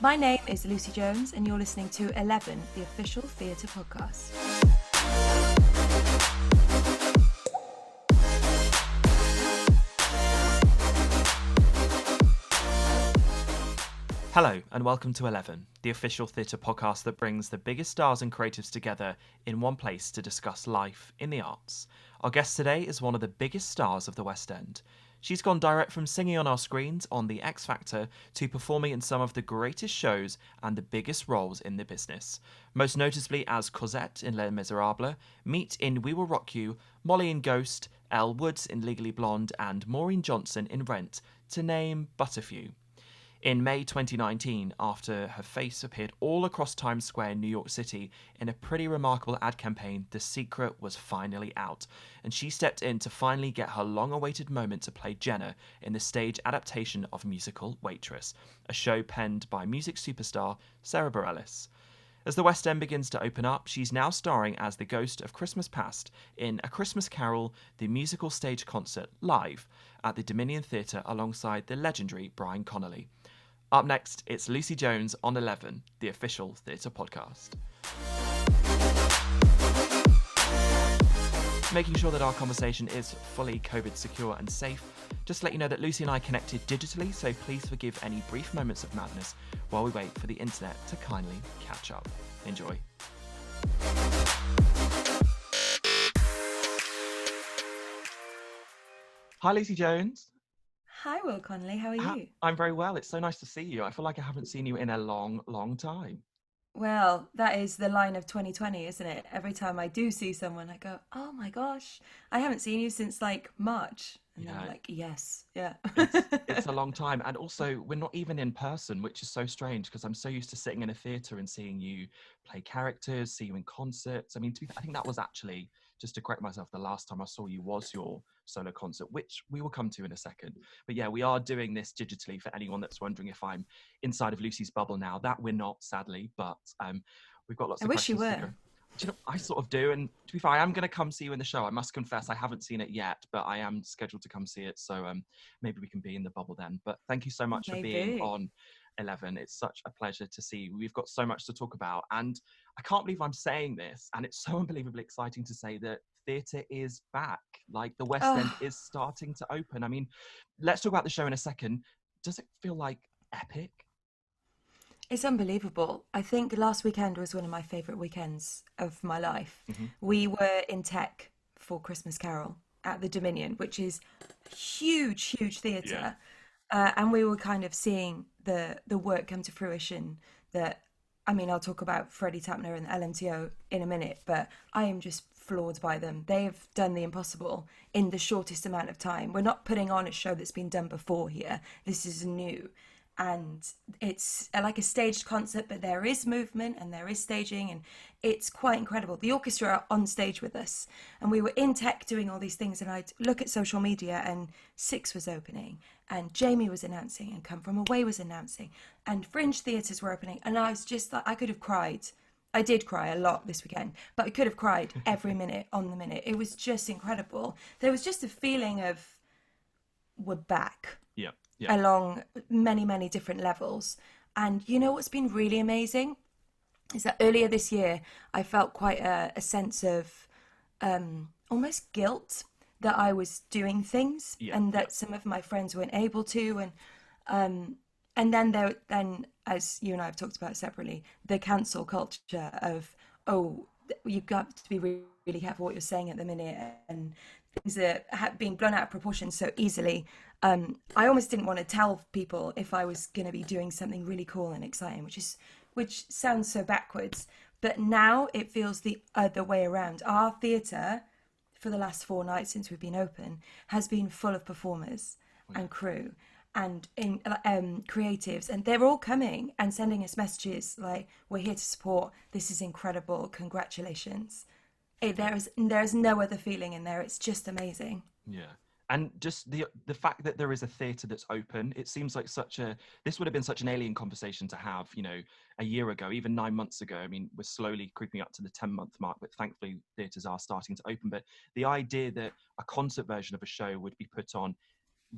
My name is Lucie Jones, and you're listening to 11, the official theatre podcast. Hello and welcome to 11, the official theatre podcast that brings the biggest stars and creatives together in one place to discuss life in the arts. Our guest today is one of the biggest stars of the West End. She's gone direct from singing on our screens on The X Factor to performing in some of the greatest shows and the biggest roles in the business. Most notably as Cosette in Les Misérables, Meet in We Will Rock You, Molly in Ghost, Elle Woods in Legally Blonde and Maureen Johnson in Rent, to name but a few. In May 2019, after her face appeared all across Times Square in New York City in a pretty remarkable ad campaign, the secret was finally out, and she stepped in to finally get her long-awaited moment to play Jenna in the stage adaptation of musical Waitress, a show penned by music superstar Sarah Bareilles. As the West End begins to open up, she's now starring as the ghost of Christmas Past in A Christmas Carol, the musical stage concert, live at the Dominion Theatre alongside the legendary Brian Connolly. Up next, it's Lucie Jones on 11, the official theatre podcast. Making sure that our conversation is fully COVID secure and safe. Just to let you know that Lucie and I connected digitally, so please forgive any brief moments of madness while we wait for the internet to kindly catch up. Enjoy. Hi, Lucie Jones. Hi, Will Connolly. How are you? I'm very well. It's so nice to see you. I feel like I haven't seen you in a long, long time. Well, that is the line of 2020, isn't it? Every time I do see someone, I go, oh my gosh, I haven't seen you since like March. And Yeah. I'm like, yes, yeah. It's a long time. And also, we're not even in person, which is so strange because I'm so used to sitting in a theatre and seeing you play characters, see you in concerts. I mean, to be fair, I think that was actually, just to correct myself, the last time I saw you was your solo concert, which we will come to in a second. But yeah, we are doing this digitally for anyone that's wondering if I'm inside of Lucie's bubble now. That we're not, sadly, but we've got lots I of wish you questions to were. go. Do you know, I sort of do. And to be fair, I am going to come see you in the show. I must confess, I haven't seen it yet, but I am scheduled to come see it. So maybe we can be in the bubble then. But thank you so much for being Maybe. on 11. It's such a pleasure to see you. We've got so much to talk about. And I can't believe I'm saying this. And it's so unbelievably exciting to say that theatre is back. Like the West End Oh, is starting to open. I mean, let's talk about the show in a second. Does it feel like epic? it's unbelievable. I think last weekend was one of my favourite weekends of my life. Mm-hmm. We were in tech for Christmas Carol at the Dominion, which is huge, huge Yeah. theatre. And we were kind of seeing the work come to fruition that, I mean, I'll talk about Freddie Tapner and the LMTO in a minute, but I am just floored by them. They have done the impossible in the shortest amount of time. We're not putting on a show that's been done before here. This is new. And it's like a staged concert, but there is movement and there is staging, and it's quite incredible. The orchestra are on stage with us, and we were in tech doing all these things, and I'd look at social media, and Six was opening, and Jamie was announcing, and Come From Away was announcing, and Fringe theatres were opening, and I was just like, I could have cried. I did cry a lot this weekend, but I could have cried every minute on the minute. It was just incredible. There was just a feeling of we're back Yeah. Yeah. along many, many different levels. And you know what's been really amazing is that earlier this year, I felt quite a sense of almost guilt that I was doing things Yeah. and Yeah. that some of my friends weren't able to. And then as you and I have talked about separately, the cancel culture of, oh, you've got to be really, really careful what you're saying at the minute, and things are being blown out of proportion so easily. I almost didn't want to tell people if I was going to be doing something really cool and exciting, which sounds so backwards. But now it feels the other way around. Our theatre, for the last 4 nights since we've been open, has been full of performers and crew and creatives, and they're all coming and sending us messages like, we're here to support, this is incredible, congratulations. There is no other feeling in there. It's just amazing. Yeah. And just the fact that there is a theatre that's open, it seems like this would have been such an alien conversation to have, a year ago, even 9 months ago. I mean, we're slowly creeping up to the 10-month mark, but thankfully theatres are starting to open. But the idea that a concert version of a show would be put on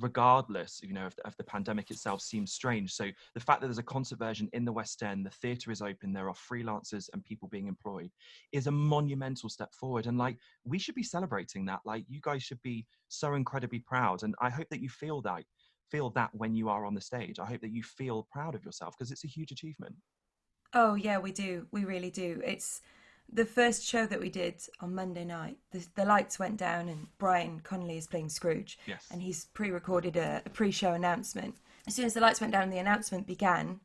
regardless, of the pandemic itself, seems strange. So the fact that there's a concert version in the West End, the theatre is open, there are freelancers and people being employed, is a monumental step forward. And like, we should be celebrating that. Like, you guys should be so incredibly proud. And I hope that you feel that when you are on the stage. I hope that you feel proud of yourself, because it's a huge achievement. Oh yeah, we do. We really do. It's the first show that we did on Monday night. The lights went down, and Brian Connolly is playing Scrooge, Yes. and he's pre-recorded a pre-show announcement. As soon as the lights went down and the announcement began,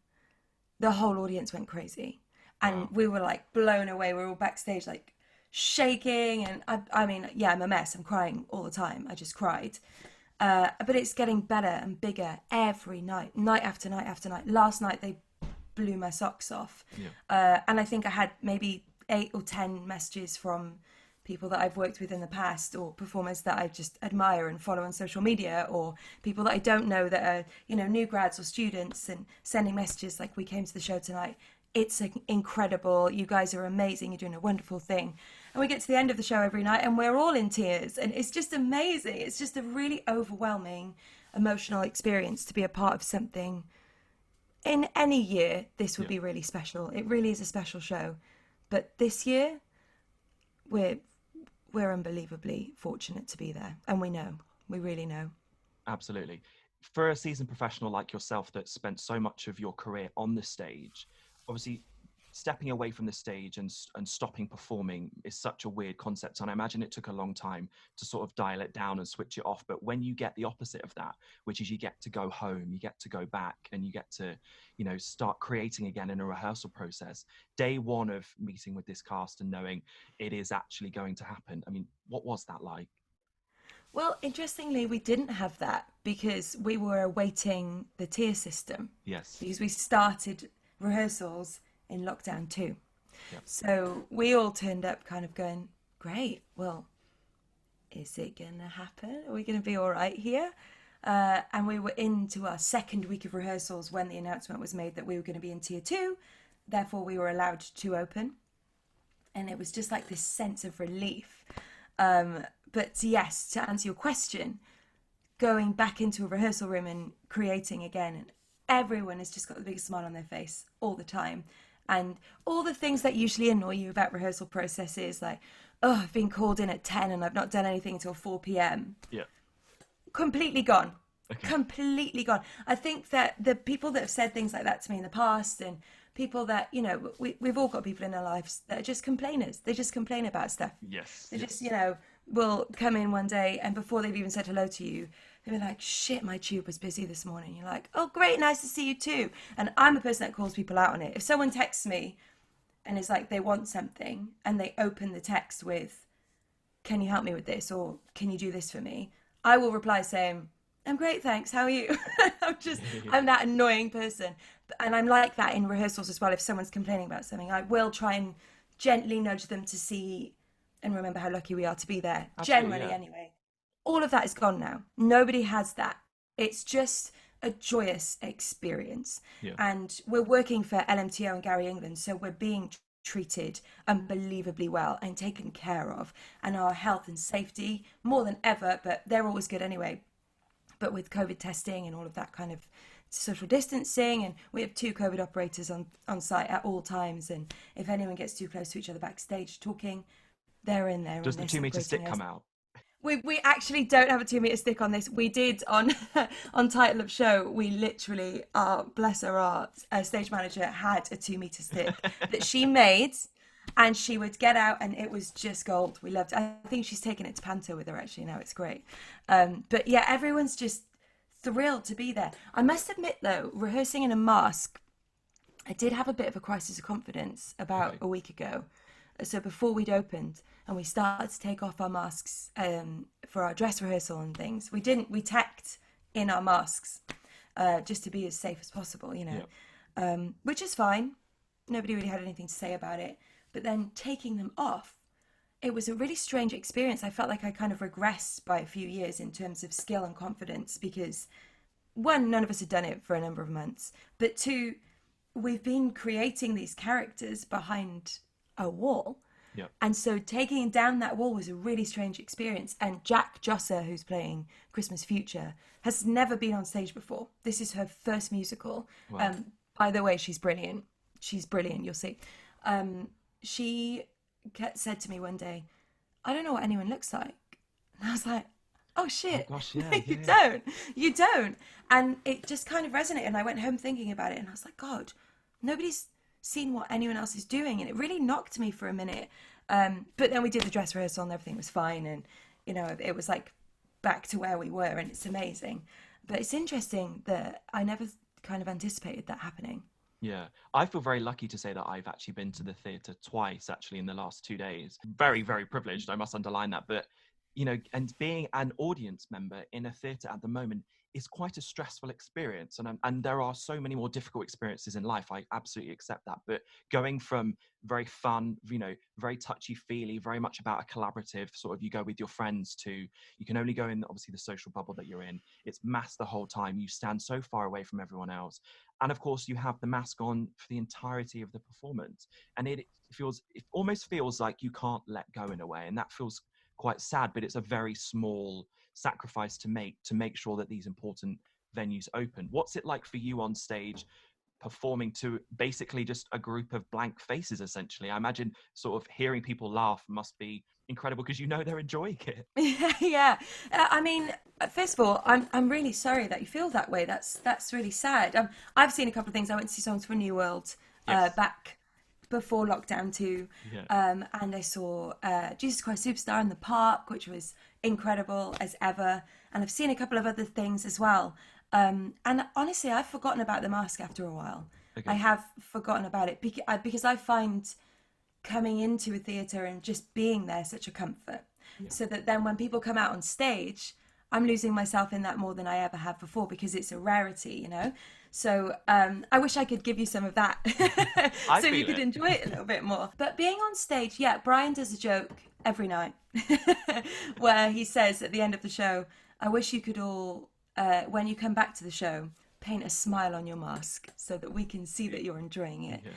the whole audience went crazy, and Wow. we were like blown away. We were all backstage, like shaking, and I mean, yeah, I'm a mess. I'm crying all the time. I just cried. But it's getting better and bigger every night, night after night after night. Last night they blew my socks off. Yeah. And I think I had maybe 8 or 10 messages from people that I've worked with in the past, or performers that I just admire and follow on social media, or people that I don't know that are, new grads or students, and sending messages like, "We came to the show tonight. It's incredible. You guys are amazing. You're doing a wonderful thing." And we get to the end of the show every night and we're all in tears. And it's just amazing. It's just a really overwhelming emotional experience to be a part of something. In any year, this would Yeah. be really special. It really is a special show. But this year, we're we're unbelievably fortunate to be there. And we really know. Absolutely. For a seasoned professional like yourself that spent so much of your career on the stage, obviously stepping away from the stage and stopping performing is such a weird concept. And I imagine it took a long time to sort of dial it down and switch it off. But when you get the opposite of that, which is you get to go home, you get to go back, and you get to, start creating again in a rehearsal process, day one of meeting with this cast and knowing it is actually going to happen. I mean, what was that like? Well, interestingly, we didn't have that because we were awaiting the tier system, Yes. because we started rehearsals in lockdown too. Yeah. So we all turned up kind of going, "Great, well, is it going to happen? Are we going to be all right here?" And we were into our second week of rehearsals when the announcement was made that we were going to be in tier two. Therefore, we were allowed to open. And it was just like this sense of relief. But yes, to answer your question, going back into a rehearsal room and creating again, and everyone has just got the biggest smile on their face all the time. And all the things that usually annoy you about rehearsal processes, like, "Oh, I've been called in at 10 and I've not done anything until 4 p.m." Yeah. Completely gone. Okay. Completely gone. I think that the people that have said things like that to me in the past, and people that, we've all got people in our lives that are just complainers. They just complain about stuff. Yes. They just, Yes. will come in one day, and before they've even said hello to you, they'll be like, "Shit, my tube was busy this morning." You're like, "Oh, great, nice to see you too." And I'm a person that calls people out on it. If someone texts me and is like they want something, and they open the text with, "Can you help me with this?" or "Can you do this for me?" I will reply saying, "I'm great, thanks. How are you?" I'm that annoying person. And I'm like that in rehearsals as well. If someone's complaining about something, I will try and gently nudge them to see and remember how lucky we are to be there. Absolutely. Generally, Yeah. anyway. All of that is gone now. Nobody has that. It's just a joyous experience. Yeah. And we're working for LMTO and Gary England, so we're being treated unbelievably well and taken care of. And our health and safety, more than ever, but they're always good anyway. But with COVID testing and all of that kind of social distancing, and we have 2 COVID operators on site at all times, and if anyone gets too close to each other backstage talking, they're in there Does and the they're 2 meter stick separating us. come out? We actually don't have a 2 meter stick on this. We did on on title of show. We literally, bless her heart, our stage manager had a 2 meter stick that she made, and she would get out, and it was just gold. We loved it. I think she's taken it to Panto with her actually now. It's great. But yeah, everyone's just thrilled to be there. I must admit though, rehearsing in a mask, I did have a bit of a crisis of confidence about Okay. a week ago. So before we'd opened and we started to take off our masks for our dress rehearsal and things, we didn't. We tacked in our masks just to be as safe as possible, Yeah. which is fine. Nobody really had anything to say about it. But then taking them off, it was a really strange experience. I felt like I kind of regressed by a few years in terms of skill and confidence because, one, none of us had done it for a number of months, but two, we've been creating these characters behind a wall. Yeah. And so taking down that wall was a really strange experience. And Jack Josser, who's playing Christmas Future, has never been on stage before. This is her first musical. Wow. By the way, she's brilliant. She's brilliant. You'll see. She said to me one day, "I don't know what anyone looks like." And I was like, "Oh Oh shit, gosh, no, yeah, you yeah. don't. You don't." And it just kind of resonated. And I went home thinking about it, and I was like, "God, nobody's seen what anyone else is doing," and it really knocked me for a minute. But then we did the dress rehearsal, and everything was fine, and it was like back to where we were, and it's amazing. But it's interesting that I never kind of anticipated that happening. Yeah, I feel very lucky to say that I've actually been to the theatre twice actually in the last 2 days. Very, very privileged, I must underline that. But, and being an audience member in a theatre at the moment is quite a stressful experience. And there are so many more difficult experiences in life. I absolutely accept that. But going from very fun, very touchy feely, very much about a collaborative sort of you go with your friends to you can only go in obviously the social bubble that you're in. It's mass the whole time. You stand so far away from everyone else, and of course you have the mask on for the entirety of the performance, and it almost feels like you can't let go in a way, and that feels quite sad, but it's a very small sacrifice to make sure that these important venues open. What's it like for you on stage performing to basically just a group of blank faces essentially? I imagine sort of hearing people laugh must be incredible because they're enjoying it. Yeah. I mean, first of all, I'm really sorry that you feel that way. That's really sad. I've seen a couple of things. I went to see Songs for a New World Yes. back before lockdown too, Yeah. and I saw Jesus Christ Superstar in the park, which was incredible as ever. And I've seen a couple of other things as well. And honestly, I've forgotten about the mask after a while. I Okay. have forgotten about it because I find coming into a theatre and just being there such a comfort. Yeah. So that then when people come out on stage, I'm losing myself in that more than I ever have before because it's a rarity. So I wish I could give you some of that I so you feel could it. enjoy it a little bit more. But being on stage, yeah, Brian does a joke every night where he says at the end of the show, "I wish you could all, when you come back to the show, paint a smile on your mask so that we can see that you're enjoying it." Yeah.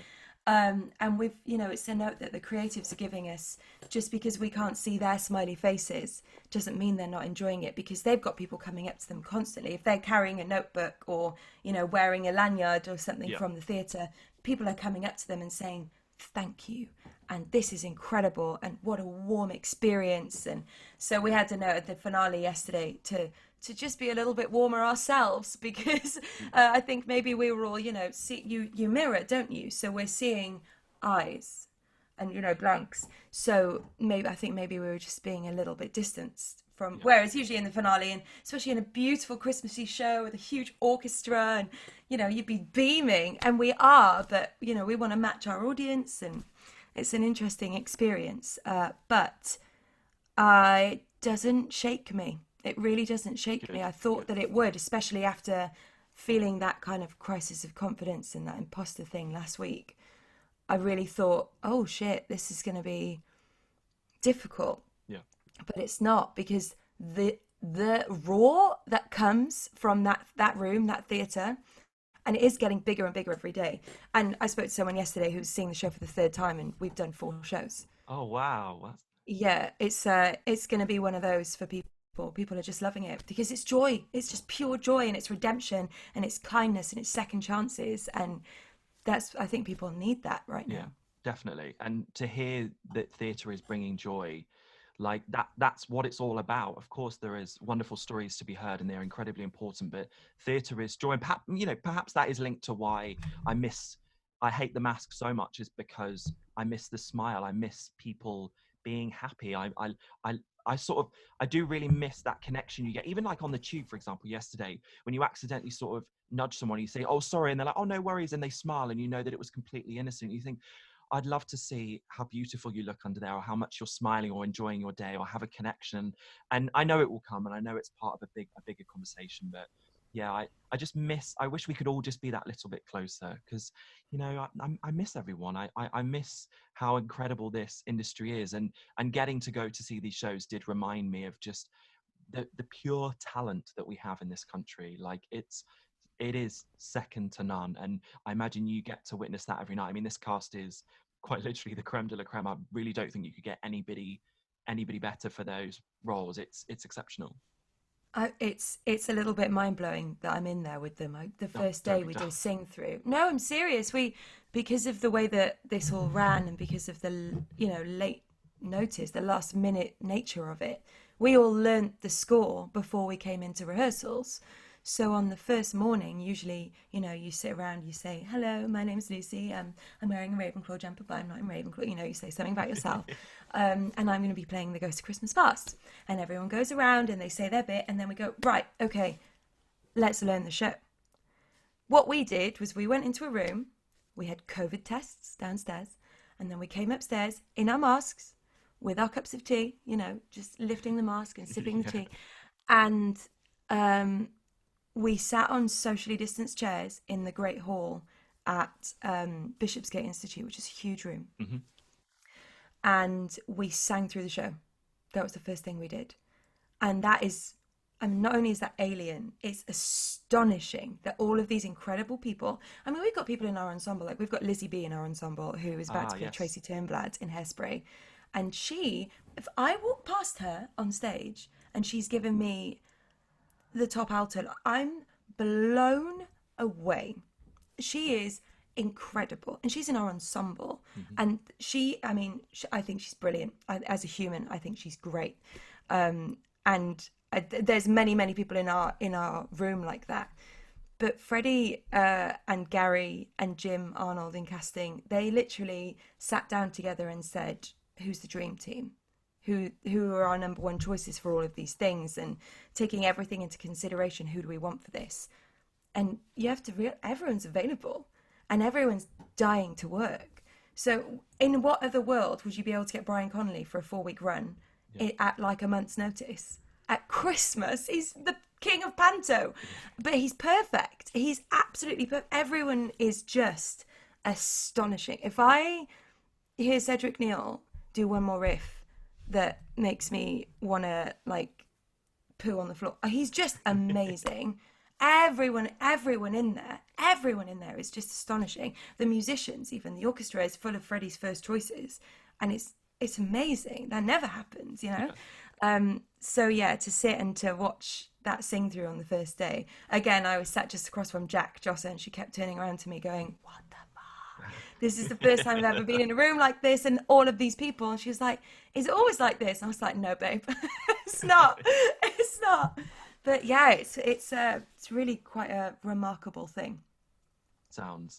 And it's a note that the creatives are giving us. Just because we can't see their smiley faces doesn't mean they're not enjoying it, because they've got people coming up to them constantly. If they're carrying a notebook or, wearing a lanyard or something Yeah. from the theatre, people are coming up to them and saying, "Thank you. And this is incredible. And what a warm experience." And so we had a note at the finale yesterday to just be a little bit warmer ourselves because I think maybe we were all, see you mirror, don't you? So we're seeing eyes and blanks. So maybe we were just being a little bit distanced from, Yeah. whereas usually in the finale, and especially in a beautiful Christmassy show with a huge orchestra, and you'd be beaming, and we are, but we want to match our audience, and it's an interesting experience. But it doesn't shake me. It really doesn't shake me. Good. I thought Good. that it would, especially after feeling that kind of crisis of confidence and that imposter thing last week. I really thought, oh shit, this is going to be difficult. Yeah. But it's not, because the roar that comes from that room, that theater, and it is getting bigger and bigger every day. And I spoke to someone yesterday who was seeing the show for the third time, and we've done 4 shows. Oh wow. Yeah, it's going to be one of those for people. People are just loving it because it's joy. It's just pure joy, and it's redemption, and it's kindness, and it's second chances, and I think people need that right Yeah, now. definitely. And to hear that theatre is bringing joy, like that's what it's all about. Of course, there is wonderful stories to be heard and they're incredibly important, but theatre is joy. And perhaps that is linked to why I hate the mask so much, is because I miss the smile. I miss people being happy. I sort of I do really miss that connection you get. Even like on the tube, for example, yesterday, when you accidentally sort of nudge someone, you say, "Oh, sorry," and they're like, "Oh, no worries," and they smile, and you know that it was completely innocent. You think, I'd love to see how beautiful you look under there, or how much you're smiling or enjoying your day or have a connection. And I know it will come, and I know it's part of a bigger conversation. But yeah, I just miss. I wish we could all just be that little bit closer, because I miss everyone. I miss how incredible this industry is, and getting to go to see these shows did remind me of just the pure talent that we have in this country. Like it is second to none, and I imagine you get to witness that every night. I mean, this cast is quite literally the creme de la creme. I really don't think you could get anybody better for those roles. It's exceptional. It's a little bit mind blowing that I'm in there with them. The Oh, first don't day be we did a daft. sing through. No, I'm serious. We Because of the way that this all ran and because of the late notice, the last minute nature of it, we all learnt the score before we came into rehearsals. So on the first morning, usually, you sit around, you say, "Hello, my name's Lucy. I'm wearing a Ravenclaw jumper, but I'm not in Ravenclaw." You say something about yourself. And I'm going to be playing the Ghost of Christmas Past. And everyone goes around and they say their bit, and then we go, "Right, okay, let's learn the show." What we did was we went into a room, we had COVID tests downstairs, and then we came upstairs in our masks with our cups of tea, just lifting the mask and sipping the Yeah. tea. And we sat on socially distanced chairs in the Great Hall at Bishopsgate Institute, which is a huge room. Hmm. And we sang through the show. That was the first thing we did. And that is, I mean, not only is that alien, it's astonishing that all of these incredible people. I mean, we've got people in our ensemble, like we've got Lizzie B in our ensemble, who is about Ah, to play yes. Tracy Turnblad in Hairspray. And if I walk past her on stage and she's given me the top alto, I'm blown away. She is incredible, and she's in our ensemble. Hmm. And I think she's brilliant. As a human, I think she's great. And there's many people in our room like that. But Freddie and Gary and Jim Arnold in casting, they literally sat down together and said, "Who's the dream team? Who are our number one choices for all of these things?" And taking everything into consideration, who do we want for this? And you have to everyone's available and everyone's dying to work. So in what other world would you be able to get Brian Connolly for a 4-week run Yeah. at like a month's notice? At Christmas, he's the king of panto, Yeah. but he's perfect. He's absolutely perfect. Everyone is just astonishing. If I hear Cedric Neal do one more riff that makes me want to like poo on the floor, he's just amazing. Everyone in there is just astonishing. The musicians, even the orchestra, is full of Freddie's first choices, and it's amazing. That never happens. Yeah. So yeah, to sit and to watch that sing through on the first day. Again, I was sat just across from Jack Jossa, and she kept turning around to me, going, "What the fuck? This is the first time I've ever been in a room like this, and all of these people." And she was like, "Is it always like this?" And I was like, "No, babe, it's not. It's not." But yeah, it's really quite a remarkable thing.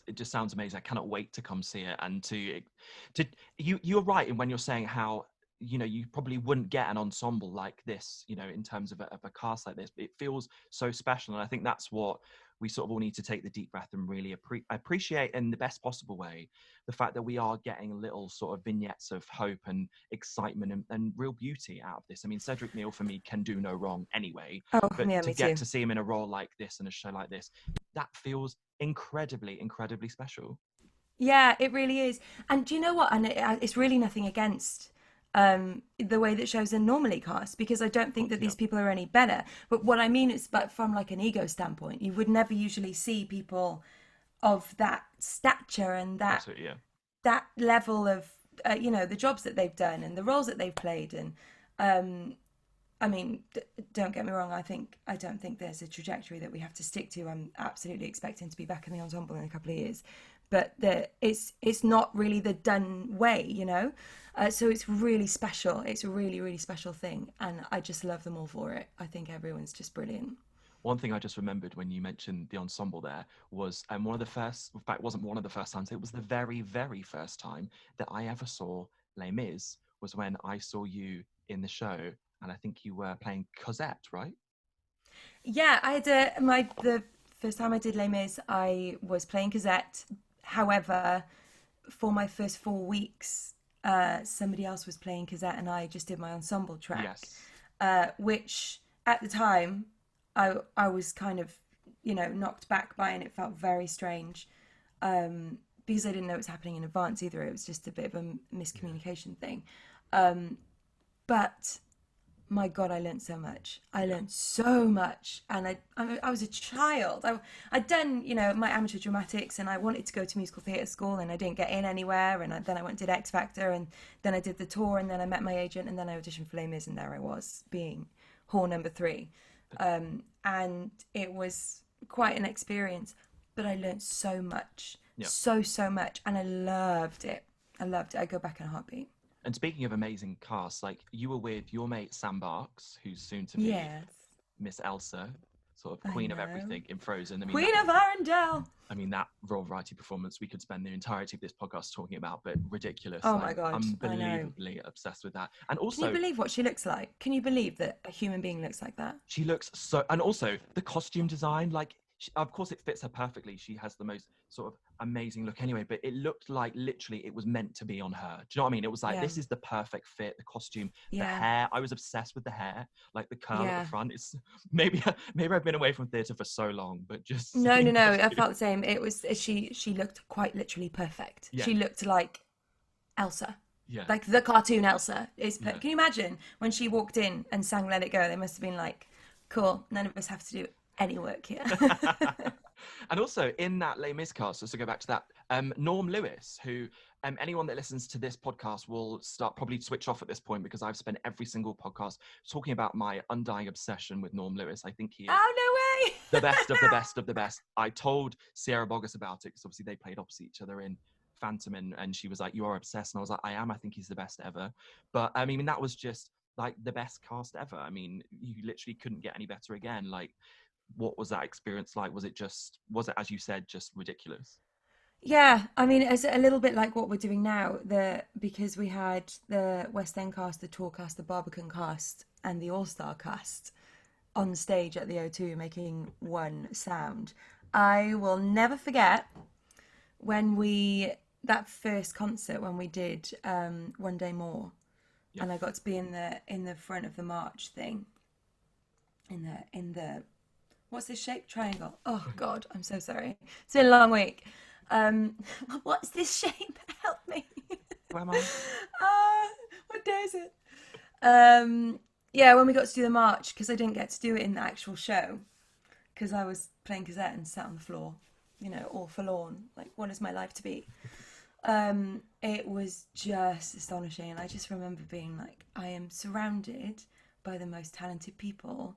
It just sounds amazing. I cannot wait to come see it. And to you're right in when you're saying how you probably wouldn't get an ensemble like this, in terms of a cast like this. But it feels so special, and I think that's what we sort of all need to take the deep breath and really appreciate in the best possible way the fact that we are getting little sort of vignettes of hope and excitement and real beauty out of this. I mean, Cedric Neal for me can do no wrong anyway, Oh but yeah, to me get too. to see him in a role like this and a show like this, that feels incredibly special. Yeah, it really is. And do you know what? And it's really nothing against the way that shows are normally cast, because I don't Of think course, that yeah. these people are any better. But what I mean is, but from like an ego standpoint, you would never usually see people of that stature and that Absolutely, yeah. that level of the jobs that they've done and the roles that they've played. And um, I mean, don't get me wrong. I don't think there's a trajectory that we have to stick to. I'm absolutely expecting to be back in the ensemble in a couple of years, but it's not really the done way. So it's really special. It's a really special thing, and I just love them all for it. I think everyone's just brilliant. One thing I just remembered when you mentioned the ensemble there was one of the first, in fact, it wasn't one of the first times, it was the very first time that I ever saw Les Mis was when I saw you in the show, and I think you were playing Cosette, right? Yeah, I had the first time I did Les Mis, I was playing Cosette. However, for my first 4 weeks, somebody else was playing Cosette, and I just did my ensemble track, Yes. which at the time I was kind of knocked back by, and it felt very strange, because I didn't know it was happening in advance either. It was just a bit of a Yeah. miscommunication thing. But my God, I learned so much. I learned so much, and I was a child. I'd done, my amateur dramatics, and I wanted to go to musical theatre school, and I didn't get in anywhere. And then I went and did X Factor, and then I did the tour, and then I met my agent, and then I auditioned for Les Mis, and there I was being whore number 3, and it was quite an experience. But I learned so much, Yeah. so much, and I loved it. I loved it. I'd go back in a heartbeat. And speaking of amazing casts, like you were with your mate Sam Barks, who's soon to be Yes, Miss Elsa, sort of I queen of know. everything in Frozen. I mean, Queen of Arendelle. that Royal Variety performance we could spend the entirety of this podcast talking about, but ridiculous. Oh my I'm God, I know. unbelievably obsessed with that. And Can you also, believe what she looks like? Can you believe that a human being looks like that? she looks so, and also the costume design, like, of course it fits her perfectly. She has the most sort of amazing look anyway, but it looked like literally it was meant to be on her. Do you know what I mean? It was like, Yeah, this is the perfect fit, the costume, the yeah, hair. I was obsessed with the hair, like the curl at the yeah. front. It's maybe I've been away from theatre for so long, but just No, no, seeing no. I costume. felt the same. It was she looked quite literally perfect. Yeah, She looked like Elsa, yeah, like the cartoon Elsa. yeah. Can you imagine when she walked in and sang "Let It Go"? They must have been like, "Cool, none of us have to do any work here." And also in that Les Mis cast, just to go back to that, Norm Lewis, who anyone that listens to this podcast will start probably switch off at this point because I've spent every single podcast talking about my undying obsession with Norm Lewis. I think he is Oh no way! the best of the best of the best. I told Sierra Boggess about it because obviously they played opposite each other in Phantom, and she was like, "You are obsessed," and I was like, "I am. I think he's the best ever." But I mean, that was just like the best cast ever. I mean, you literally couldn't get any better again. Like, what was that experience like? Was it, as you said, just ridiculous? Yeah, I mean, it's a little bit like what we're doing now. Because we had the West End cast, the tour cast, the Barbican cast, and the All Star cast on stage at the O2 making one sound. I will never forget when we that first concert when we did One Day More, Yeah. and I got to be in the front of the march thing, in the what's this shape? Triangle. Oh God, I'm so sorry. It's been a long week. Um, what's this shape? Help me. Where am I? What day is it? Yeah, when we got to do the march, because I didn't get to do it in the actual show, because I was playing Cosette and sat on the floor, all forlorn. Like, what is my life to be? It was just astonishing. And I just remember being like, I am surrounded by the most talented people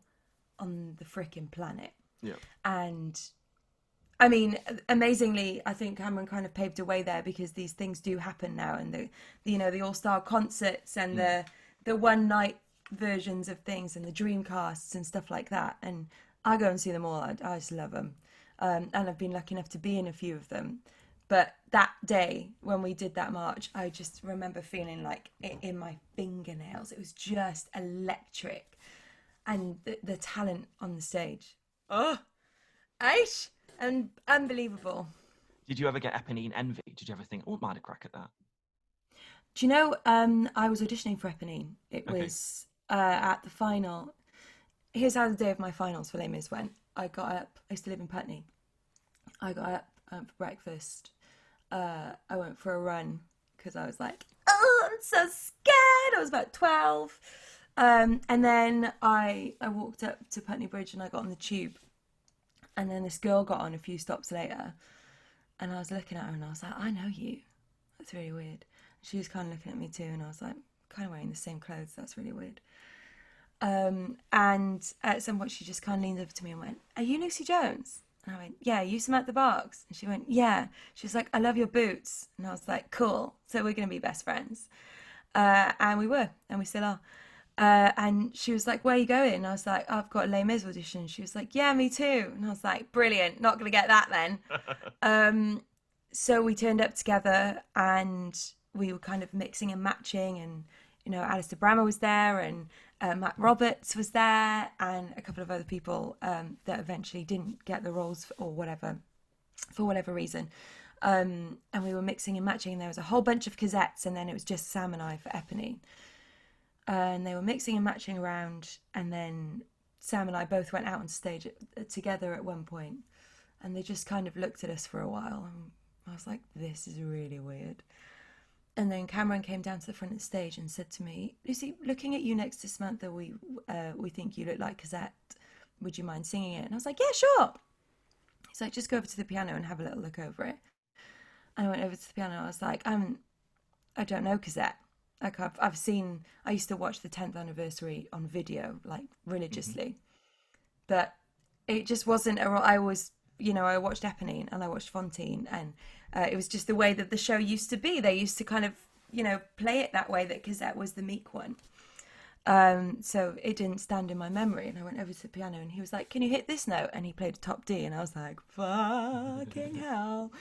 on the frickin' planet. Yeah. And I mean, amazingly, I think Cameron kind of paved a way there because these things do happen now, and the all-star concerts and the one night versions of things and the dreamcasts and stuff like that. And I go and see them all. I just love them, and I've been lucky enough to be in a few of them. But that day when we did that march, I just remember feeling like it in my fingernails. It was just electric, and the talent on the stage. Oh, Aish! And unbelievable. Did you ever get Eponine envy? Did you ever think, oh, might have crack at that? Do you know, I was auditioning for Ep1. It Okay. was at the final. Here's how the day of my finals for Les Mis went. I got up, I used to live in Putney. I got up, I went for breakfast. I went for a run because I was like, oh, I'm so scared. I was about 12. And then I walked up to Putney Bridge and I got on the tube. And then this girl got on a few stops later, and I was looking at her and I was like, I know you. That's really weird. She was kind of looking at me too, and I was like, kind of wearing the same clothes. That's really weird. And at some point, she just kind of leaned over to me and went, "Are you Lucie Jones?" And I went, "Yeah, you Samantha Barks." And she went, "Yeah." She was like, "I love your boots." And I was like, "Cool. So we're going to be best friends." And we were, and we still are. And she was like, "Where are you going?" And I was like, "I've got a Les Mis audition." She was like, "Yeah, me too." And I was like, "Brilliant, not gonna get that then." So we turned up together and we were kind of mixing and matching, and Alistair Brammer was there, and Matt Roberts was there, and a couple of other people that eventually didn't get the roles or whatever, for whatever reason. And we were mixing and matching, and there was a whole bunch of Cosettes, and then it was just Sam and I for Ep1. And they were mixing and matching around, and then Sam and I both went out on stage together at one point, and they just kind of looked at us for a while, and I was like, this is really weird. And then Cameron came down to the front of the stage and said to me, "Lucy, looking at you next to Samantha, we think you look like Cosette. Would you mind singing it?" And I was like, "Yeah, sure." He's like, "Just go over to the piano and have a little look over it." And I went over to the piano. I was like, I don't know Cosette. Like I've seen. I used to watch the 10th anniversary on video, like Hmm. religiously, but it just wasn't. I was, I watched Ep1 and I watched Fontaine, and it was just the way that the show used to be. They used to kind of, play it that way. That Cosette was the meek one. So it didn't stand in my memory. And I went over to the piano and he was like, "Can you hit this note?" And he played a top D, and I was like, "Fucking hell."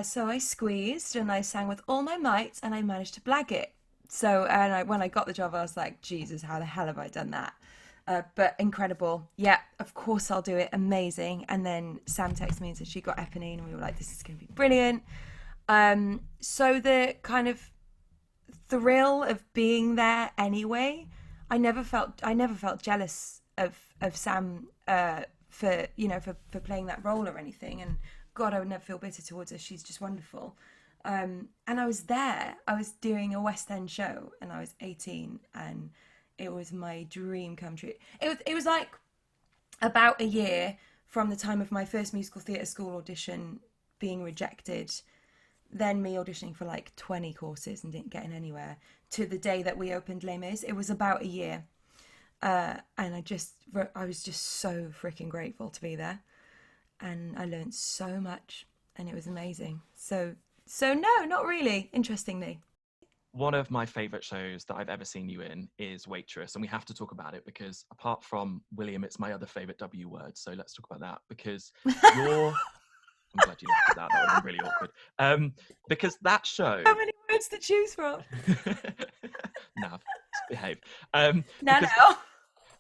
So I squeezed and I sang with all my might and I managed to blag it. So when I got the job, I was like, "Jesus, how the hell have I done that?" But incredible. Yeah, of course I'll do it. Amazing. And then Sam texted me and said she got Ep1 and we were like, "This is going to be brilliant." So the kind of thrill of being there anyway, I never felt jealous of Sam for playing that role or anything. And God, I would never feel bitter towards her. She's just wonderful. And I was there. I was doing a West End show, and I was 18, and it was my dream come true. It was like about a year from the time of my first musical theatre school audition being rejected, then me auditioning for like 20 courses and didn't get in anywhere, to the day that we opened Les Mis. It was about a year. And I was just so freaking grateful to be there. And I learned so much and it was amazing. So no, not really, interestingly. One of my favorite shows that I've ever seen you in is Waitress, and we have to talk about it because apart from William, it's my other favorite W word. So let's talk about that because you're. I'm glad you laughed at that. That would have been really awkward. Because that show. So many words to choose from. Nav, behave. No,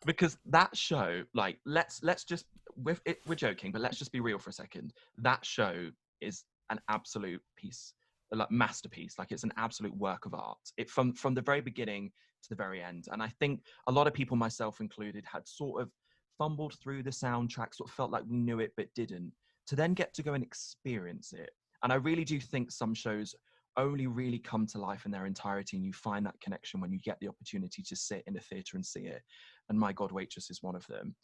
Because no. that show, like, let's just we're joking, but let's just be real for a second. That show is an absolute piece, like masterpiece. Like it's an absolute work of art. It from the very beginning to the very end. And I think a lot of people, myself included, had sort of fumbled through the soundtrack, sort of felt like we knew it but didn't. To then get to go and experience it. And I really do think some shows only really come to life in their entirety, and you find that connection when you get the opportunity to sit in a theatre and see it. And my God, Waitress is one of them.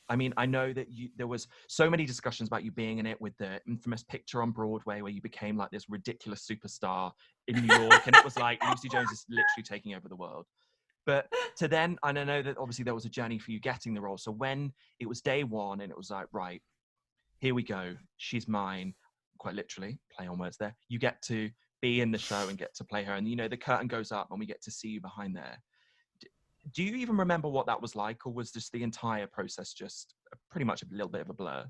I mean, I know that there was so many discussions about you being in it, with the infamous picture on Broadway where you became like this ridiculous superstar in New York, and it was like Lucie Jones is literally taking over the world. But to then, and I know that obviously there was a journey for you getting the role. So when it was day one and it was like, right, here we go, she's mine, quite literally, play on words there. You get to be in the show and get to play her, and the curtain goes up and we get to see you behind there. Do you even remember what that was like, or was just the entire process just pretty much a little bit of a blur?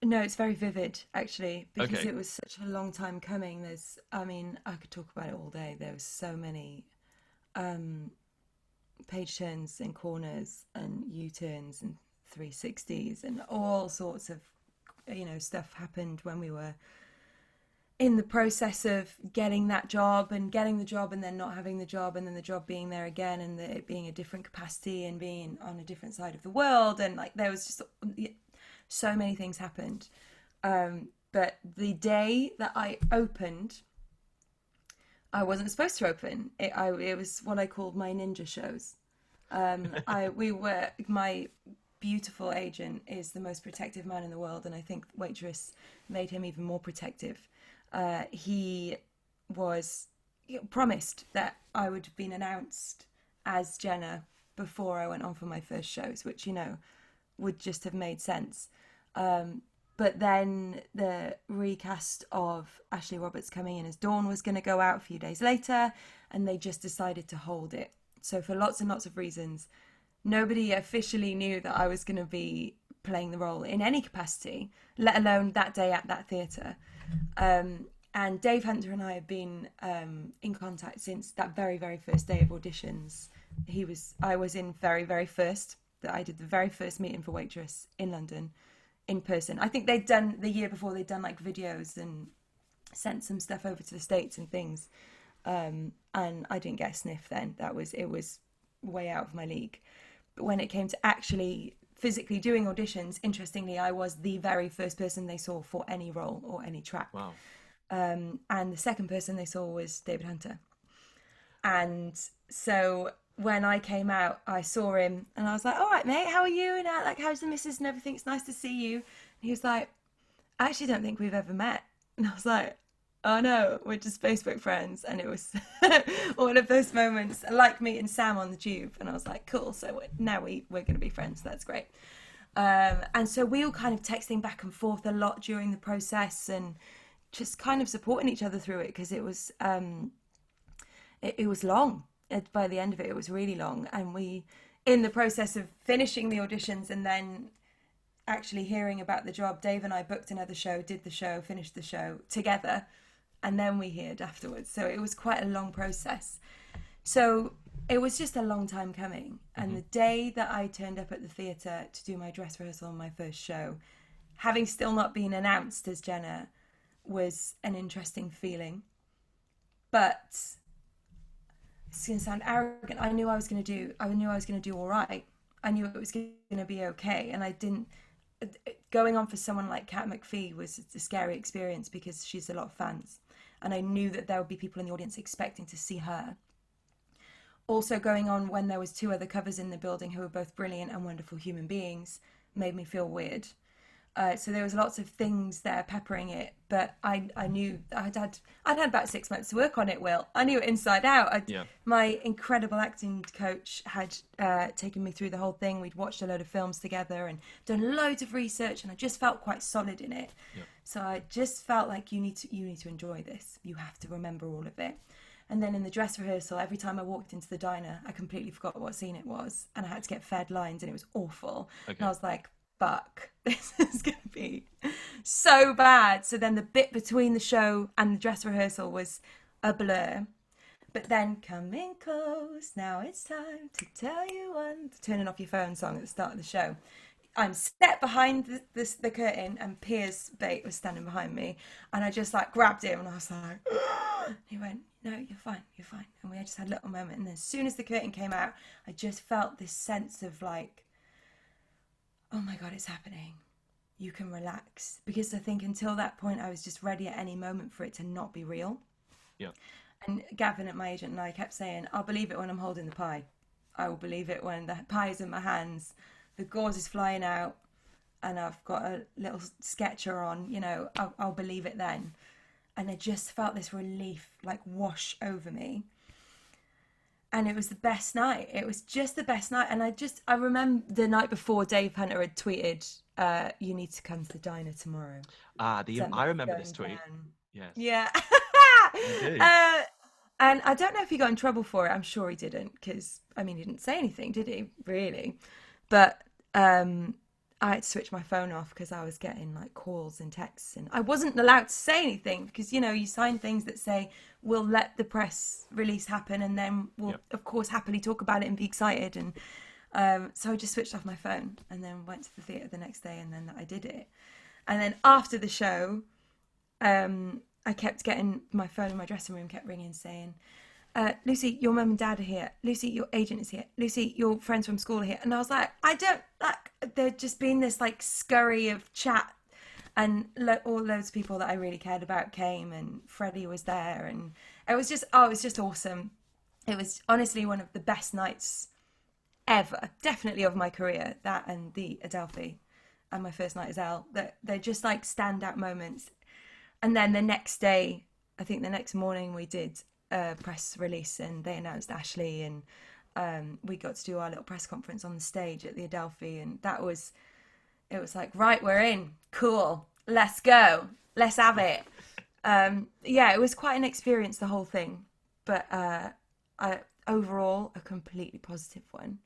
No, it's very vivid actually because Okay. it was such a long time coming. I mean, I could talk about it all day. There was so many um, page turns and corners and U-turns and 360s and all sorts of stuff happened when we were in the process of getting that job and getting the job and then not having the job and then the job being there again and it being a different capacity and being on a different side of the world, and like there was just so many things happened. But the day that I opened, I wasn't supposed to open. It was what I called my ninja shows. I we were My beautiful agent is the most protective man in the world, and I think Waitress made him even more protective. He was promised that I would have been announced as Jenna before I went on for my first shows, which would just have made sense. But then the recast of Ashley Roberts coming in as Dawn was going to go out a few days later, and they just decided to hold it. So for lots and lots of reasons, nobody officially knew that I was going to be playing the role in any capacity, let alone that day at that theatre. And Dave Hunter and I have been in contact since that very, very first day of auditions. I was in very, very first. I did the very first meeting for Waitress in London, in person. I think they'd done the year before. They'd done like videos and sent some stuff over to the States and things. And I didn't get a sniff then. It was way out of my league. But when it came to actually physically doing auditions, interestingly, I was the very first person they saw for any role or any track. Wow. And the second person they saw was David Hunter. And so when I came out, I saw him and I was like, all right, mate, how are you? And like, how's the missus and everything? It's nice to see you. And he was like, I actually don't think we've ever met. And I was like, oh no, we're just Facebook friends. And it was one of those moments, like meeting Sam on the tube. And I was like, cool. So now we're going to be friends. That's great. And so we were kind of texting back and forth a lot during the process and just kind of supporting each other through it, because it was it was long. By the end of it, it was really long. And we, in the process of finishing the auditions and then actually hearing about the job, Dave and I booked another show, did the show, finished the show together, and then we heard afterwards. So it was quite a long process. So it was just a long time coming. And the day that I turned up at the theatre to do my dress rehearsal on my first show, having still not been announced as Jenna, was an interesting feeling. But it's going to sound arrogant. I knew I was going to do all right. I knew it was going to be okay. And I didn't, going on for someone like Kat McPhee was a scary experience because she's a lot of fans. And I knew that there would be people in the audience expecting to see her. Also going on when there was 2 other covers in the building who were both brilliant and wonderful human beings made me feel weird. So there was lots of things there peppering it, but I knew I'd had about 6 months to work on it, Will. I knew it inside out. My incredible acting coach had taken me through the whole thing. We'd watched a load of films together and done loads of research, and I just felt quite solid in it. So I just felt like you need to enjoy this. You have to remember all of it. And then in the dress rehearsal, every time I walked into the diner, I completely forgot what scene it was, and I had to get fed lines, and it was awful. And I was like, fuck, this is going to be so bad. So then the bit between the show and the dress rehearsal was a blur. But then coming close, now it's time to tell you one. Turning off your phone song at the start of the show. I'm set behind the curtain, and Piers Bate was standing behind me, and I just like grabbed him and I was like, he went, no, you're fine. And we just had a little moment. And then as soon as the curtain came out, I just felt this sense of like, oh my God, it's happening. You can relax. Because I think until that point, I was just ready at any moment for it to not be real. And Gavin, at my agent, and I kept saying, I'll believe it when I'm holding the pie. I will believe it when the pie is in my hands, the gauze is flying out, and I've got a little sketcher on, I'll believe it then. And I just felt this relief like wash over me. And it was the best night. It was just the best night. And I remember the night before Dave Hunter had tweeted, you need to come to the diner tomorrow. I remember this tweet. Down. Yes. Yeah. I do. And I don't know if he got in trouble for it. I'm sure he didn't, because, he didn't say anything, did he? Really? But I had to switch my phone off because I was getting like calls and texts, and I wasn't allowed to say anything because, you sign things that say we'll let the press release happen and then we'll, of course, happily talk about it and be excited. And so I just switched off my phone and then went to the theatre the next day, and then I did it. And then after the show, I kept getting my phone in my dressing room, kept ringing saying, Lucie, your mum and dad are here. Lucie, your agent is here. Lucie, your friends from school are here. And I was like, there'd just been this like scurry of chat, and all those people that I really cared about came, and Freddie was there, and it was just awesome. It was honestly one of the best nights ever, definitely of my career, that and the Adelphi and my first night as Elle. They're just like standout moments. And then the next day, I think the next morning, we did a press release and they announced Ashley, and we got to do our little press conference on the stage at the Adelphi, and it was like, right, we're in, cool, let's go, let's have it. It was quite an experience, the whole thing, but overall a completely positive one.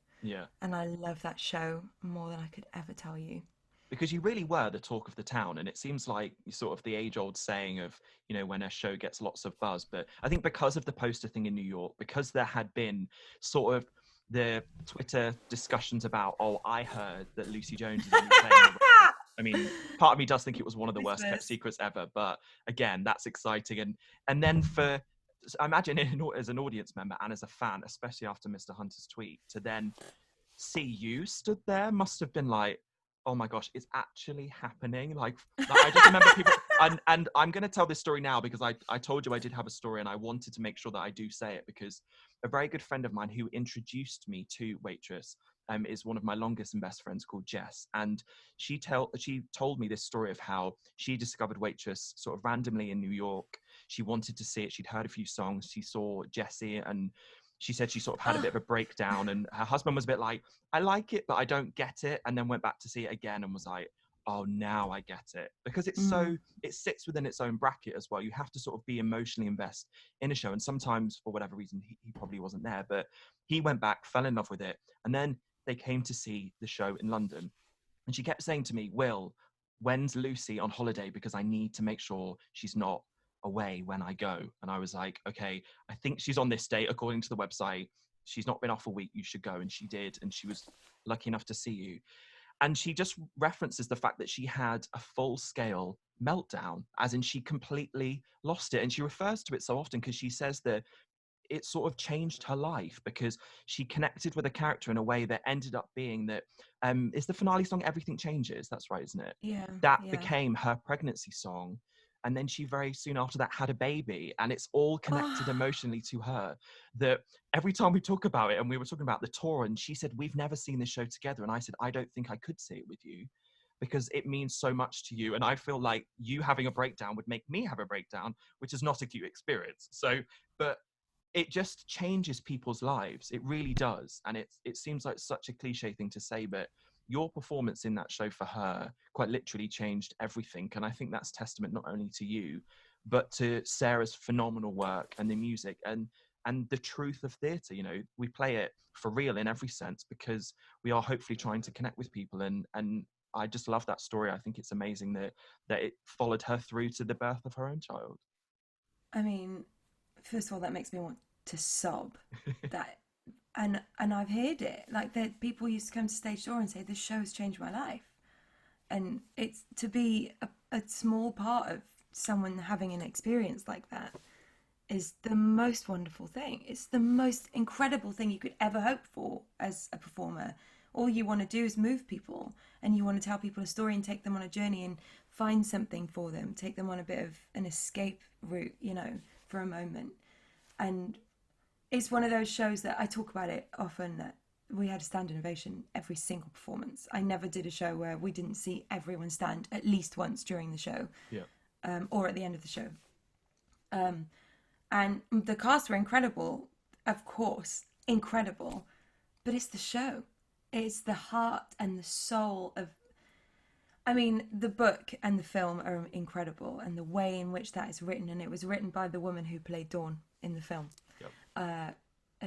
And I love that show more than I could ever tell you. Because you really were the talk of the town, and it seems like sort of the age-old saying of, when a show gets lots of buzz. But I think because of the poster thing in New York, because there had been sort of the Twitter discussions about, I heard that Lucie Jones is going to be playing. Part of me does think it was one of the worst kept secrets ever, but again, that's exciting. And then I imagine as an audience member and as a fan, especially after Mr. Hunter's tweet, to then see you stood there must have been like, oh my gosh, it's actually happening. Like I just remember people, and I'm going to tell this story now because I told you I did have a story and I wanted to make sure that I do say it because a very good friend of mine who introduced me to Waitress is one of my longest and best friends called Jess. And she told me this story of how she discovered Waitress sort of randomly in New York. She wanted to see it. She'd heard a few songs. She saw Jessie and she said she sort of had a Oh, bit of a breakdown and her husband was a bit like, I like it, but I don't get it. And then went back to see it again and was like, oh, now I get it. Because it sits within its own bracket as well. You have to sort of be emotionally invested in a show. And sometimes for whatever reason, he probably wasn't there, but he went back, fell in love with it. And then they came to see the show in London. And she kept saying to me, Will, when's Lucie on holiday? Because I need to make sure she's not away when I go. And I was like, okay, I think she's on this date according to the website. She's not been off a week. You should go. And she did. And she was lucky enough to see you. And she just references the fact that she had a full scale meltdown, as in she completely lost it. And she refers to it so often because she says that it sort of changed her life because she connected with a character in a way that ended up being that is the finale song Everything Changes, that's right, isn't it? yeah, That yeah. became her pregnancy song, and then she very soon after that had a baby, and it's all connected Oh, emotionally to her. That every time we talk about it, and we were talking about the tour, and she said we've never seen this show together, and I said I don't think I could see it with you because it means so much to you, and I feel like you having a breakdown would make me have a breakdown, which is not a cute experience. So but it just changes people's lives. It really does. And it seems like such a cliche thing to say, but your performance in that show for her quite literally changed everything. And I think that's testament not only to you, but to Sarah's phenomenal work and the music and the truth of theatre. You know, we play it for real in every sense because we are hopefully trying to connect with people and I just love that story. I think it's amazing that it followed her through to the birth of her own child. I mean, first of all, that makes me want to sob. That, and I've heard it. Like that, people used to come to stage door and say, "This show has changed my life," and it's to be a small part of someone having an experience like that is the most wonderful thing. It's the most incredible thing you could ever hope for as a performer. All you want to do is move people and you want to tell people a story and take them on a journey and find something for them, take them on a bit of an escape route, you know, for a moment. And it's one of those shows that I talk about it often that we had a standing ovation every single performance. I never did a show where we didn't see everyone stand at least once during the show Yeah. or at the end of the show. And the cast were incredible, of course, incredible. But it's the show. It's the heart and the soul of. I mean, the book and the film are incredible, and the way in which that is written. And it was written by the woman who played Dawn in the film, Yep.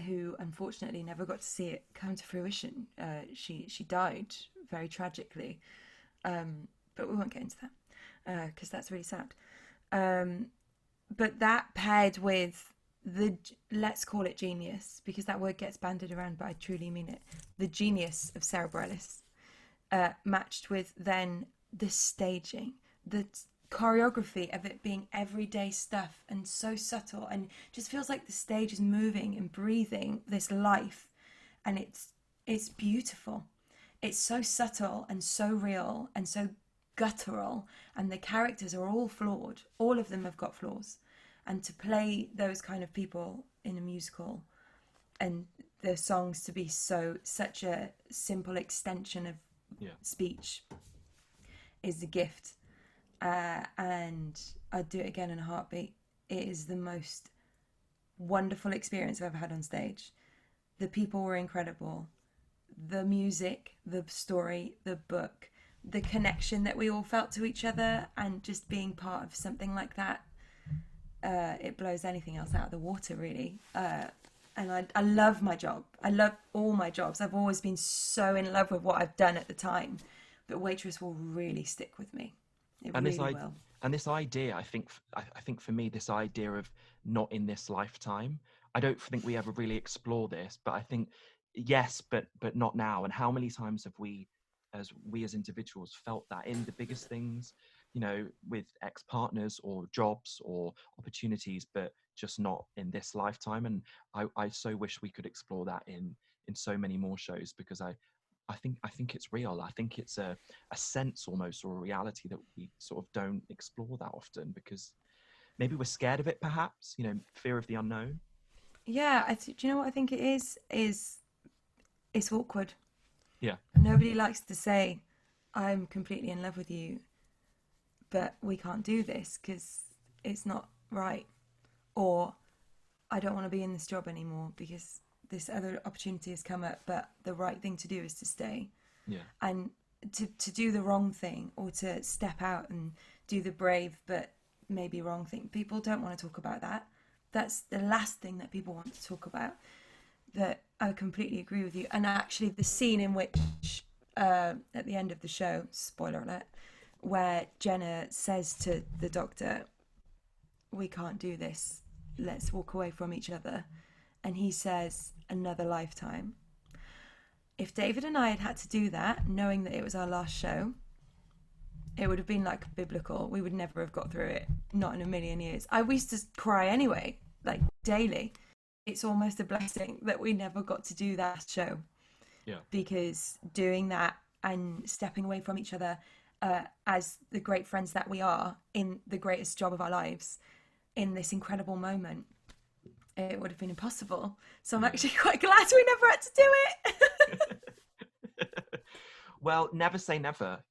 who unfortunately never got to see it come to fruition. She died very tragically, but we won't get into that because that's really sad. But that paired with the, let's call it genius, because that word gets bandied around, but I truly mean it, the genius of Sarah Bareilles, matched with then the staging, the choreography of it being everyday stuff and so subtle, and just feels like the stage is moving and breathing this life, and it's beautiful. It's so subtle and so real and so guttural, and the characters are all flawed. All of them have got flaws, and to play those kind of people in a musical and the songs to be such a simple extension of Yeah. speech is a gift. And I'd do it again in a heartbeat. It is the most wonderful experience I've ever had on stage. The people were incredible. The music, the story, the book, the connection that we all felt to each other, and just being part of something like that, it blows anything else out of the water, really. And I love my job. I love all my jobs. I've always been so in love with what I've done at the time. But Waitress will really stick with me. It and this really I will. and this idea, I think for me, this idea of not in this lifetime, I don't think we ever really explore this, but I think yes, but not now. And how many times have we as individuals felt that in the biggest things, you know, with ex-partners or jobs or opportunities, but just not in this lifetime. And I so wish we could explore that in so many more shows because I I think it's real. I think it's a sense almost, or a reality that we sort of don't explore that often because maybe we're scared of it, perhaps, fear of the unknown. Yeah, do you know what I think it is? It's awkward. Yeah. Nobody likes to say, "I'm completely in love with you," but we can't do this because it's not right. Or, "I don't want to be in this job anymore because this other opportunity has come up, but the right thing to do is to stay." Yeah. And to do the wrong thing, or to step out and do the brave but maybe wrong thing, people don't want to talk about that. That's the last thing that people want to talk about. That I completely agree with you. And actually, the scene in which, at the end of the show, spoiler alert, where Jenna says to the doctor, "We can't do this. Let's walk away from each other." And he says, "Another lifetime." If David and I had to do that, knowing that it was our last show, it would have been like biblical. We would never have got through it. Not in a million years. We used to cry anyway, like daily. It's almost a blessing that we never got to do that show, Yeah. because doing that and stepping away from each other, as the great friends that we are, in the greatest job of our lives, in this incredible moment, it would have been impossible. So I'm actually quite glad we never had to do it. Well, never say never.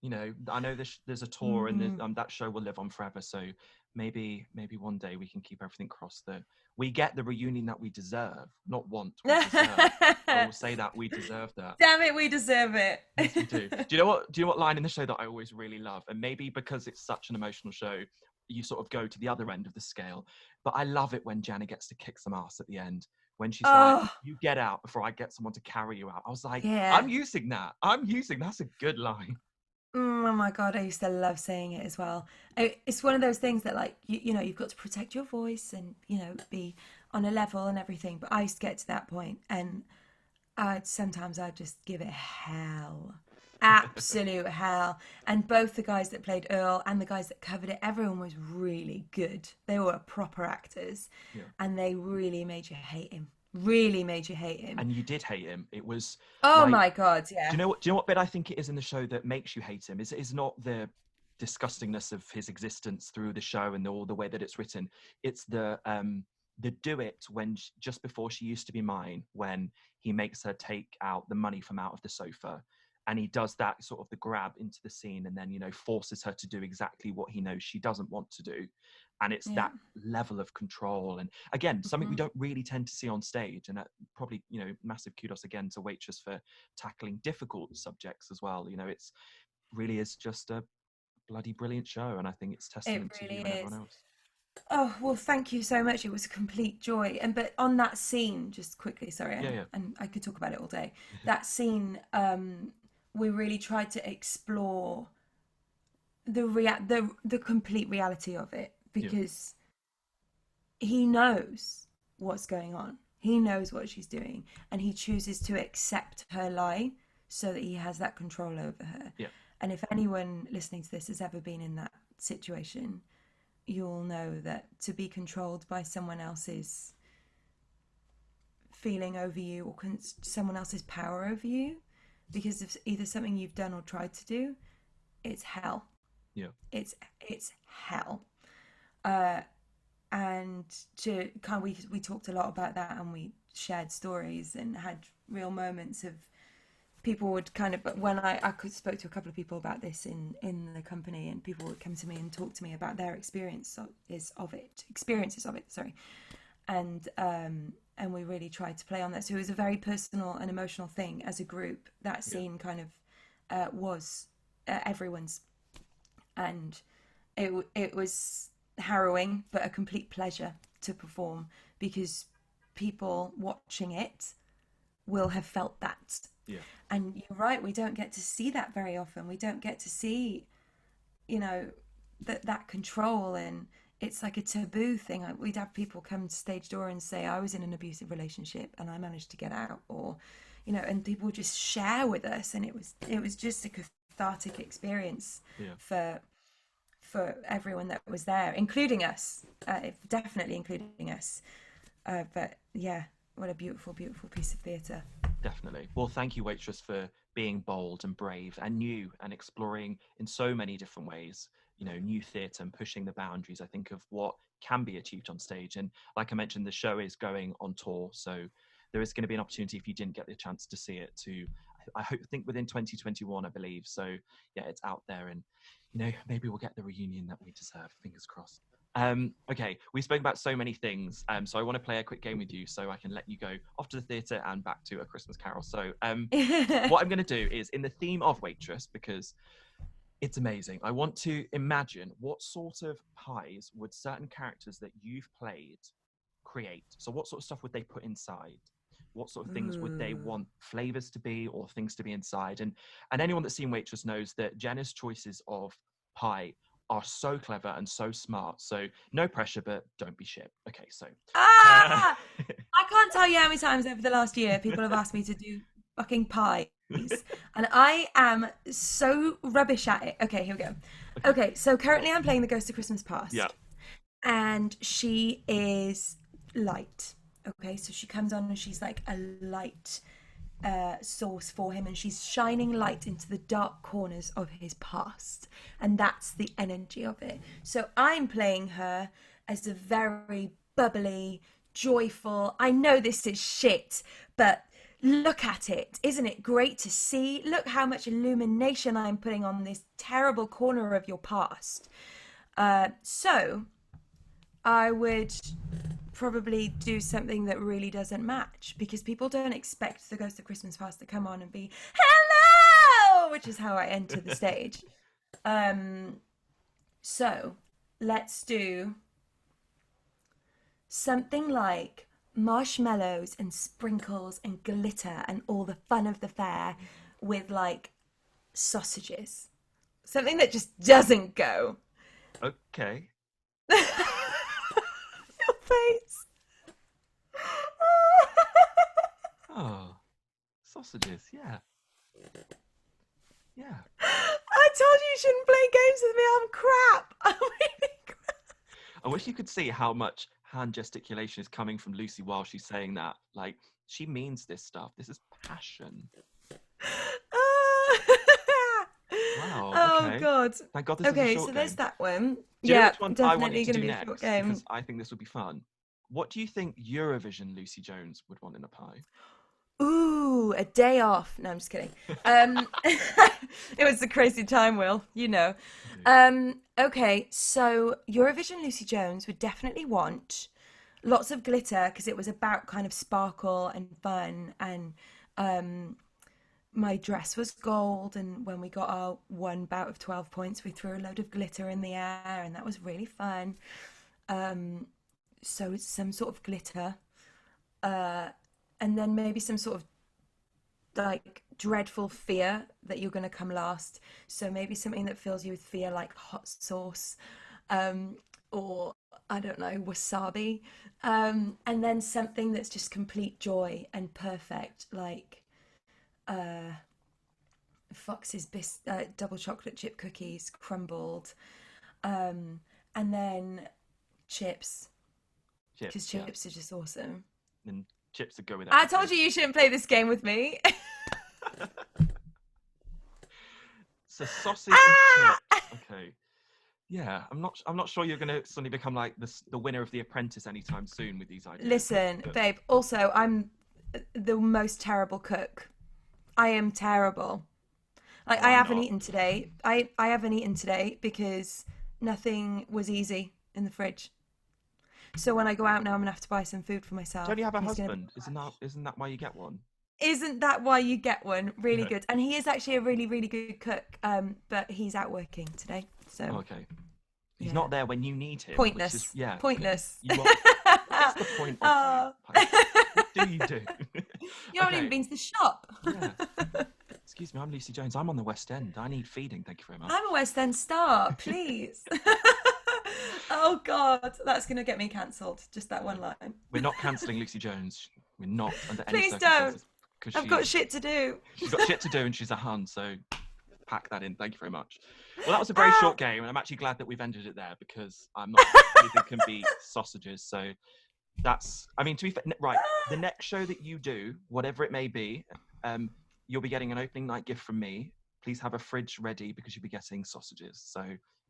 I know there's a tour, and that show will live on forever. So maybe one day we can keep everything crossed that we get the reunion that we deserve, not want. We deserve. I will say that we deserve that. Damn it, we deserve it. Yes, we do. Do you know what line in the show that I always really love? And maybe because it's such an emotional show, you sort of go to the other end of the scale. But I love it when Jenna gets to kick some ass at the end. When she's like, Oh, "You get out before I get someone to carry you out." I was like, yeah. That's a good line. Oh my God, I used to love saying it as well. It's one of those things that, like, you've got to protect your voice and, be on a level and everything. But I used to get to that point, and sometimes I'd just give it hell. Absolute hell. And both the guys that played Earl and the guys that covered it, everyone was really good. They were proper actors, Yeah. and they really made you hate him. Really made you hate him. And you did hate him. It was Oh like, my God, yeah. do you know what bit I think it is in the show that makes you hate him? Is not the disgustingness of his existence through the show and all the way that it's written. It's the do it when just before she used to be mine, when he makes her take out the money from out of the sofa, and he does that sort of the grab into the scene, and then forces her to do exactly what he knows she doesn't want to do. And it's Yeah. that level of control, and again, something we don't really tend to see on stage. And that probably, massive kudos again to Waitress for tackling difficult subjects as well. It's really is just a bloody brilliant show, and I think it's It testament to really you and everyone is. else. Oh, well, thank you so much. It was a complete joy. But on that scene, just quickly, sorry, Yeah. and I could talk about it all day. That scene, we really tried to explore the complete reality of it, Yeah. because he knows what's going on. He knows what she's doing, and he chooses to accept her lie so that he has that control over her. Yeah. And if anyone listening to this has ever been in that situation, you'll know that to be controlled by someone else's feeling over you, or someone else's power over you, because of either something you've done or tried to do, it's hell. Yeah. It's hell. And to kind of, we talked a lot about that, and we shared stories and had real moments of people would kind of, but when I spoke to a couple of people about this in the company, and people would come to me and talk to me about their experiences of it, sorry. And we really tried to play on that. So it was a very personal and emotional thing as a group. That scene kind of was everyone's, and it was harrowing, but a complete pleasure to perform, because people watching it will have felt that. Yeah. And you're right, we don't get to see that very often. We don't get to see, that control, and it's like a taboo thing. We'd have people come to stage door and say, "I was in an abusive relationship and I managed to get out," or, and people would just share with us, and it was just a cathartic experience for everyone that was there, including us, definitely including us. But yeah, what a beautiful, beautiful piece of theatre. Definitely. Well, thank you, Waitress, for being bold and brave and new and exploring in so many different ways, new theatre and pushing the boundaries, I think, of what can be achieved on stage. And like I mentioned, the show is going on tour. So there is going to be an opportunity, if you didn't get the chance to see it, to, think within 2021, I believe. So yeah, it's out there, and maybe we'll get the reunion that we deserve. Fingers crossed. Okay, we spoke about so many things, so I want to play a quick game with you so I can let you go off to the theatre and back to A Christmas Carol. So what I'm going to do is, in the theme of Waitress, because it's amazing, I want to imagine what sort of pies would certain characters that you've played create. So what sort of stuff would they put inside? What sort of things would they want flavors to be, or things to be inside? And anyone that's seen Waitress knows that Jenna's choices of pie are so clever and so smart. So no pressure, but don't be shit. Okay, so I can't tell you how many times over the last year people have asked me to do fucking pies, and I am so rubbish at it. Okay, here we go. Okay, so currently I'm playing the Ghost of Christmas Past. Yeah. And she is light. Okay, so she comes on and she's like a light source for him, and she's shining light into the dark corners of his past, and that's the energy of it. So I'm playing her as a very bubbly, joyful, I know this is shit, but look at it, isn't it great to see? Look how much illumination I'm putting on this terrible corner of your past. So I would probably do something that really doesn't match, because people don't expect the Ghost of Christmas Past to come on and be hello, which is how I enter the stage. So let's do something like marshmallows and sprinkles and glitter and all the fun of the fair, with like sausages, something that just doesn't go. Okay. Your face. Oh, sausages, yeah. I told you shouldn't play games with me. I'm crap. I'm really crap. I wish you could see how much hand gesticulation is coming from Lucy while she's saying that. Like, she means this stuff. This is passion. Wow. Oh okay. God. Thank God this is a Okay, short so game. there's that one. Do you know Yeah, which one I definitely wanted to going to do be a next? short game. Because I think this would be fun. What do you think Eurovision Lucie Jones would want in a pie? Ooh, a day off. No, I'm just kidding. It was a crazy time, Will. You know. Okay, so Eurovision Lucie Jones would definitely want lots of glitter, because it was about kind of sparkle and fun, and my dress was gold, and when we got our one bout of 12 points, we threw a load of glitter in the air, and that was really fun. So it's some sort of glitter, and then maybe some sort of like dreadful fear that you're going to come last. So maybe something that fills you with fear, like hot sauce, or I don't know, wasabi, and then something that's just complete joy and perfect, like Fox's double chocolate chip cookies crumbled, and then chips, because chips are just awesome. And chips would go with I told you shouldn't play this game with me. So sausage and chips. Okay. Yeah, I'm not sure you're gonna suddenly become like the winner of The Apprentice anytime soon with these ideas. Listen, babe. Also, I'm the most terrible cook. I am terrible. Like, I haven't eaten today. I haven't eaten today because nothing was easy in the fridge. So when I go out now, I'm gonna have to buy some food for myself. Don't you have a husband? Isn't that why you get one? Isn't that why you get one? Really good. And he is actually a really, really good cook. But he's out working today. So okay. He's not there when you need him. Pointless. Pointless. What's the point of what do you do? You haven't even been to the shop. Yeah. Excuse me, I'm Lucie Jones. I'm on the West End. I need feeding. Thank you very much. I'm a West End star, please. Oh God, that's going to get me cancelled. Just that one line. We're not cancelling Lucie Jones. We're not under any Please circumstances. don't. I've got shit to do. She's got shit to do, and she's a hun. So pack that in. Thank you very much. Well, that was a very short game, and I'm actually glad that we've ended it there, because I'm not anything can beat sausages. So that's. I mean, to be fair, right. The next show that you do, whatever it may be, you'll be getting an opening night gift from me. Please have a fridge ready because you'll be getting sausages. So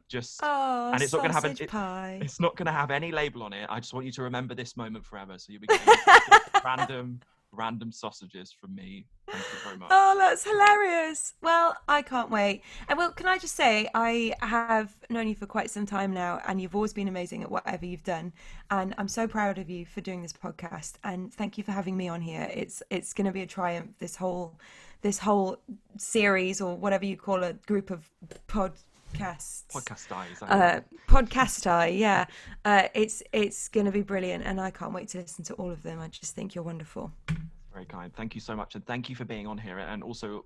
just, Oh, and it's not going to have sausage pie. it's not going to have any label on it. I just want you to remember this moment forever. So you'll be getting just random sausages from me. Thank you very much. Oh, that's hilarious. Well, I can't wait. And well, can I just say, I have known you for quite some time now, and you've always been amazing at whatever you've done. And I'm so proud of you for doing this podcast. And thank you for having me on here. It's going to be a triumph. This whole series, or whatever you call a group of podcasts. Podcasti, yeah. It's going to be brilliant, and I can't wait to listen to all of them. I just think you're wonderful. Very kind. Thank you so much. And thank you for being on here. And also,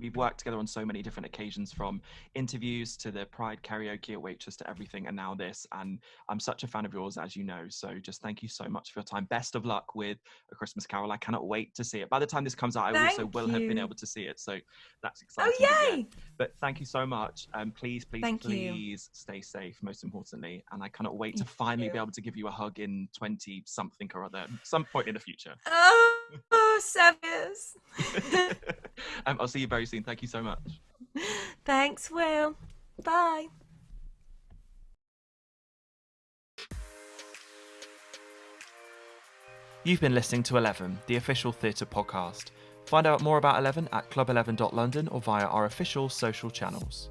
we've worked together on so many different occasions, from interviews to the Pride karaoke at Waitress to everything, and now this. And I'm such a fan of yours, as you know. So just thank you so much for your time. Best of luck with A Christmas Carol. I cannot wait to see it. By the time this comes out, I also will have been able to see it. So that's exciting. Oh, yay! But thank you so much. Please you. stay safe, most importantly. And I cannot wait to finally be able to give you a hug in 20 something or other, some point in the future. Oh, 7 years. I'll see you very soon. Thank you so much. Thanks, Will. Bye. You've been listening to 11, the official theatre podcast. Find out more about 11 at club11.london or via our official social channels.